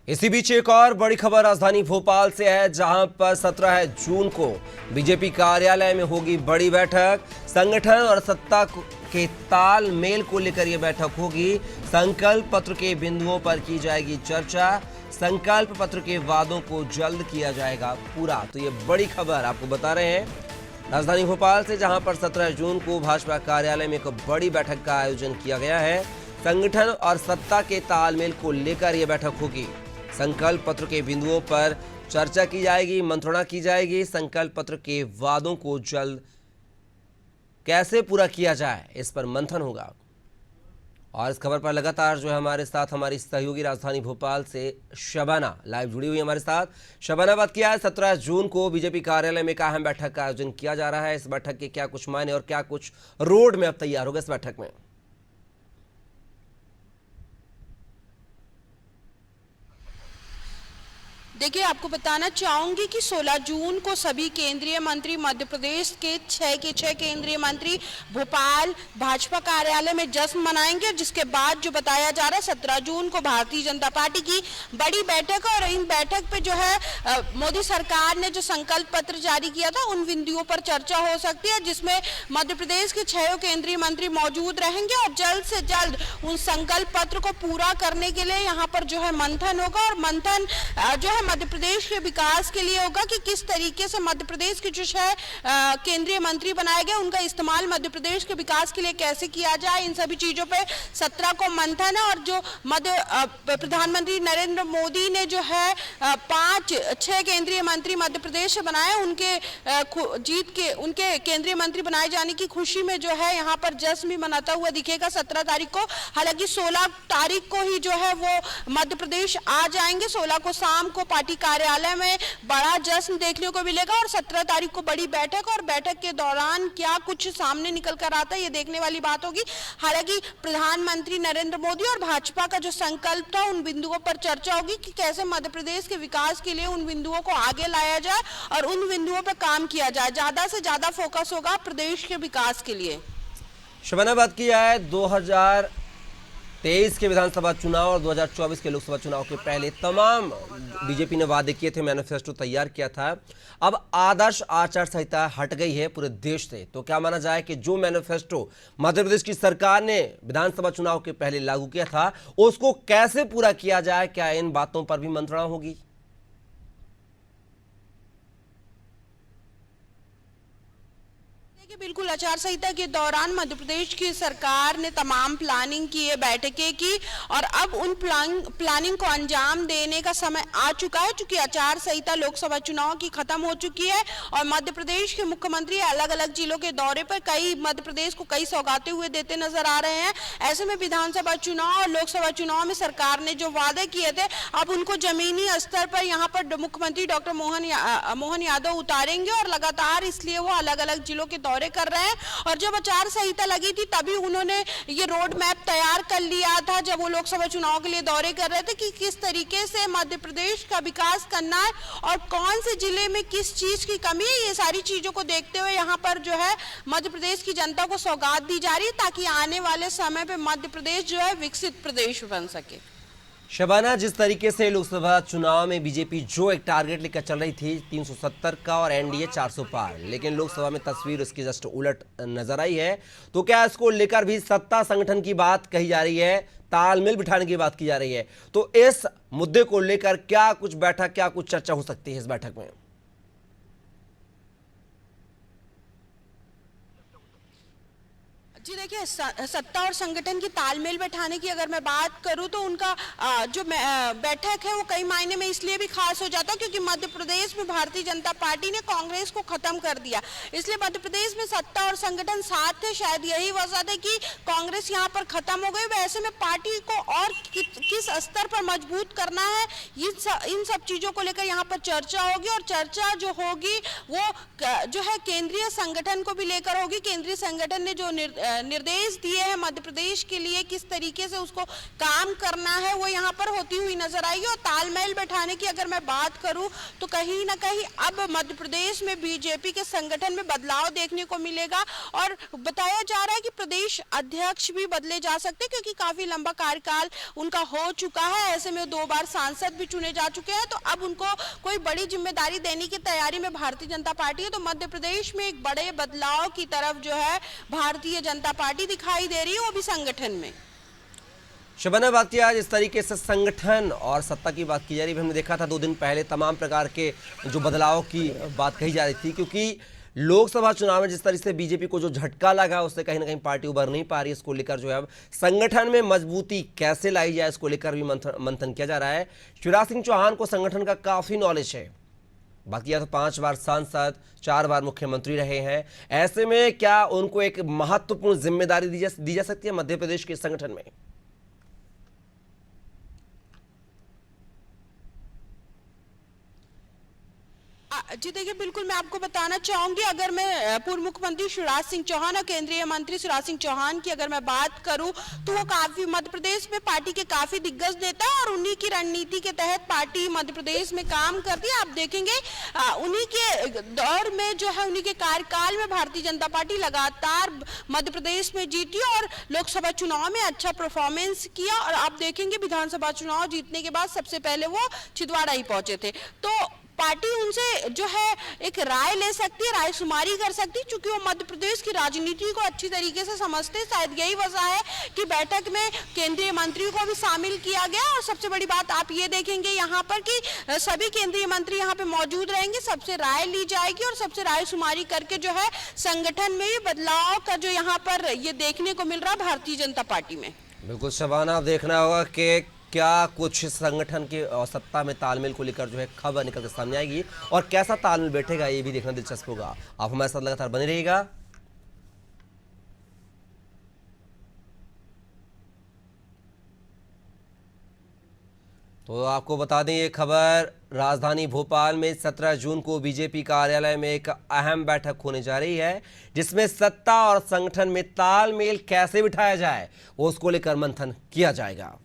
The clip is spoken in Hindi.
इसी बीच एक और बड़ी खबर राजधानी भोपाल से है, जहां पर 17 जून को बीजेपी कार्यालय में होगी बड़ी बैठक। संगठन और सत्ता के तालमेल को लेकर यह बैठक होगी। संकल्प पत्र के बिंदुओं पर की जाएगी चर्चा। संकल्प पत्र के वादों को जल्द किया जाएगा पूरा। तो ये बड़ी खबर आपको बता रहे हैं राजधानी भोपाल से, जहां पर 17 जून को भाजपा कार्यालय में एक बड़ी बैठक का आयोजन किया गया है। संगठन और सत्ता के तालमेल को लेकर यह बैठक होगी। संकल्प पत्र के बिंदुओं पर चर्चा की जाएगी, मंत्रणा की जाएगी। संकल्प पत्र के वादों को जल्द कैसे पूरा किया जाए, इस पर मंथन होगा। और इस खबर पर लगातार जो है हमारे साथ हमारी सहयोगी राजधानी भोपाल से शबाना लाइव जुड़ी हुई हमारे साथ। शबाना, बात किया है 17 जून को बीजेपी कार्यालय में एक अहम बैठक का आयोजन किया जा रहा है। इस बैठक के क्या कुछ मायने और क्या कुछ रोड में अब तैयार होगा इस बैठक में? देखिए, आपको बताना चाहूंगी कि 16 जून को सभी केंद्रीय मंत्री, मध्य प्रदेश के 6 केंद्रीय मंत्री भोपाल भाजपा कार्यालय में जश्न मनाएंगे। जिसके बाद जो बताया जा रहा है 17 जून को भारतीय जनता पार्टी की बड़ी बैठक है। और इन बैठक पे जो है मोदी सरकार ने जो संकल्प पत्र जारी किया था उन बिंदुओं पर चर्चा हो सकती है, जिसमें मध्य प्रदेश के 6 केंद्रीय मंत्री मौजूद रहेंगे। और जल्द से जल्द उन संकल्प पत्र को पूरा करने के लिए यहाँ पर जो है मंथन होगा। और मंथन जो है मध्य प्रदेश के विकास के लिए होगा कि किस तरीके से मध्य प्रदेश के जो है केंद्रीय मंत्री बनाए गए उनका इस्तेमाल मध्य प्रदेश के विकास के लिए कैसे किया जाए। इन सभी चीजों पे 17 को मंथन है। और जो प्रधानमंत्री नरेंद्र मोदी ने जो है 6 केंद्रीय मंत्री मध्य प्रदेश से बनाए, उनके केंद्रीय मंत्री बनाए जाने की खुशी में जो है यहाँ पर जश्न भी मनाता हुआ दिखेगा 17 तारीख को। हालांकि 16 तारीख को ही जो है वो मध्य प्रदेश आ जाएंगे। 16 को शाम को पार्टी कार्यालय में बड़ा जश्न देखने को मिलेगा और 17 तारीख को बड़ी बैठक। और बैठक के दौरान क्या कुछ सामने निकल कर आता है, ये देखने वाली बात होगी। हालांकि प्रधानमंत्री नरेंद्र मोदी और भाजपा का जो संकल्प था उन बिंदुओं पर चर्चा होगी कि कैसे मध्य प्रदेश के विकास के लिए उन बिंदुओं को आगे लाया जाए और उन बिंदुओं पर काम किया जाए। ज्यादा से ज्यादा फोकस होगा प्रदेश के विकास के लिए। शबाना, बात किया है 2023 के विधानसभा चुनाव और 2024 के लोकसभा चुनाव के पहले तमाम बीजेपी ने वादे किए थे, मैनिफेस्टो तैयार किया था। अब आदर्श आचार संहिता हट गई है पूरे देश से, तो क्या माना जाए कि जो मैनिफेस्टो मध्य प्रदेश की सरकार ने विधानसभा चुनाव के पहले लागू किया था उसको कैसे पूरा किया जाए? क्या इन बातों पर भी मंत्रणा होगी? बिल्कुल, आचार संहिता के दौरान मध्य प्रदेश की सरकार ने तमाम प्लानिंग की है, बैठकें की और अब उन प्लानिंग को अंजाम देने का समय आ चुका है, क्योंकि आचार संहिता लोकसभा चुनाव की खत्म हो चुकी है। और मध्य प्रदेश के मुख्यमंत्री अलग अलग जिलों के दौरे पर मध्य प्रदेश को कई सौगातें हुए देते नजर आ रहे हैं। ऐसे में विधानसभा चुनाव और लोकसभा चुनाव में सरकार ने जो वादे किए थे अब उनको जमीनी स्तर पर यहाँ पर मुख्यमंत्री डॉक्टर मोहन यादव उतारेंगे। और लगातार इसलिए वो अलग अलग जिलों के दौरे कर रहे हैं। और जब आचार संहिता लगी थी तभी उन्होंने ये रोड मैप तैयार कर लिया था, जब वो लोकसभा चुनाव के लिए दौरे कर रहे थे, कि किस तरीके से मध्य प्रदेश का विकास करना है और कौन से जिले में किस चीज की कमी है। ये सारी चीजों को देखते हुए यहाँ पर जो है मध्य प्रदेश की जनता को सौगात दी जा रही है, ताकि आने वाले समय पे मध्य प्रदेश जो है विकसित प्रदेश बन सके। शबाना, जिस तरीके से लोकसभा चुनाव में बीजेपी जो एक टारगेट लेकर चल रही थी 370 का और एनडीए 400 पार, लेकिन लोकसभा में तस्वीर उसकी जस्ट उलट नजर आई है। तो क्या इसको लेकर भी सत्ता संगठन की बात कही जा रही है, तालमेल बिठाने की बात की जा रही है? तो इस मुद्दे को लेकर क्या कुछ बैठक, क्या कुछ चर्चा हो सकती है इस बैठक में? जी देखिए, सत्ता और संगठन की तालमेल बैठाने की अगर मैं बात करूं तो उनका जो बैठक है वो कई मायने में इसलिए भी खास हो जाता है क्योंकि मध्य प्रदेश में भारतीय जनता पार्टी ने कांग्रेस को खत्म कर दिया, इसलिए मध्य प्रदेश में सत्ता और संगठन साथ थे। शायद यही वजह है कि कांग्रेस यहां पर खत्म हो गई। वैसे में पार्टी को और किस स्तर पर मजबूत करना है, इन सब चीजों को लेकर यहाँ पर चर्चा होगी। और चर्चा जो होगी वो जो है केंद्रीय संगठन को भी लेकर होगी। केंद्रीय संगठन ने जो निर्देश दिए हैं मध्य प्रदेश के लिए, किस तरीके से उसको काम करना है, वो यहाँ पर होती हुई नजर आएगी। और तालमेल बैठाने की अगर मैं बात करूं तो कहीं ना कहीं अब मध्य प्रदेश में बीजेपी के संगठन में बदलाव देखने को मिलेगा और बताया जा रहा है कि प्रदेश अध्यक्ष भी बदले जा सकते हैं, क्योंकि काफी लंबा कार्यकाल उनका हो चुका है। ऐसे में 2 बार सांसद भी चुने जा चुके हैं, तो अब उनको कोई बड़ी जिम्मेदारी देने की तैयारी में भारतीय जनता पार्टी है। तो मध्य प्रदेश में एक बड़े बदलाव की तरफ जो है भारतीय जनता पार्टी दिखाई दे रही है, वो भी संगठन में। शबाना, बात किया जिस तरीके से संगठन और सत्ता की बात की जा रही है, हमने देखा था 2 दिन पहले तमाम प्रकार के जो बदलाव की बात कही जा रही थी, क्योंकि लोकसभा चुनाव में जिस तरीके से बीजेपी को जो झटका लगा उससे कहीं ना कहीं पार्टी उभर नहीं पा रही। इसको लेकर जो है अब संगठन में मजबूती कैसे लाई जाए, इसको लेकर भी मंथन किया जा रहा है। शिवराज सिंह चौहान को संगठन का काफी नॉलेज है। बात किया तो 5 बार सांसद, 4 बार मुख्यमंत्री रहे हैं। ऐसे में क्या उनको एक महत्वपूर्ण जिम्मेदारी दी जा सकती है मध्य प्रदेश के संगठन में? जी देखिए, बिल्कुल मैं आपको बताना चाहूंगी, अगर मैं पूर्व मुख्यमंत्री शिवराज सिंह चौहान और केंद्रीय मंत्री शिवराज सिंह चौहान की अगर मैं बात करूं तो वो काफी मध्य प्रदेश में पार्टी के काफी दिग्गज नेता है और उन्हीं की रणनीति के तहत पार्टी मध्य प्रदेश में काम करती है। आप देखेंगे उन्हीं के दौर में जो है, उन्हीं के कार्यकाल में भारतीय जनता पार्टी लगातार मध्य प्रदेश में जीती और लोकसभा चुनाव में अच्छा परफॉर्मेंस किया। और आप देखेंगे विधानसभा चुनाव जीतने के बाद सबसे पहले वो छिंदवाड़ा ही पहुंचे थे। तो पार्टी उनसे जो है एक राय ले सकती है, राय शुमारी कर सकती है, क्योंकि वो मध्य प्रदेश की राजनीति को अच्छी तरीके से समझते हैं। शायद यही वजह है कि बैठक में केंद्रीय मंत्री को भी शामिल किया गया। और सबसे बड़ी बात आप ये देखेंगे यहाँ पर कि सभी केंद्रीय मंत्री यहाँ पे मौजूद रहेंगे, सबसे राय ली जाएगी और सबसे राय शुमारी करके जो है संगठन में भी बदलाव का जो यहाँ पर ये देखने को मिल रहा है भारतीय जनता पार्टी में। बिल्कुल शबाना, देखना होगा कि क्या कुछ संगठन के और सत्ता में तालमेल को लेकर जो है खबर निकल कर सामने आएगी और कैसा तालमेल बैठेगा, ये भी देखना दिलचस्प होगा। आप हमारे साथ लगातार बने रहिएगा। तो आपको बता दें ये खबर, राजधानी भोपाल में 17 जून को बीजेपी कार्यालय में एक अहम बैठक होने जा रही है, जिसमें सत्ता और संगठन में तालमेल कैसे बिठाया जाए उसको लेकर मंथन किया जाएगा।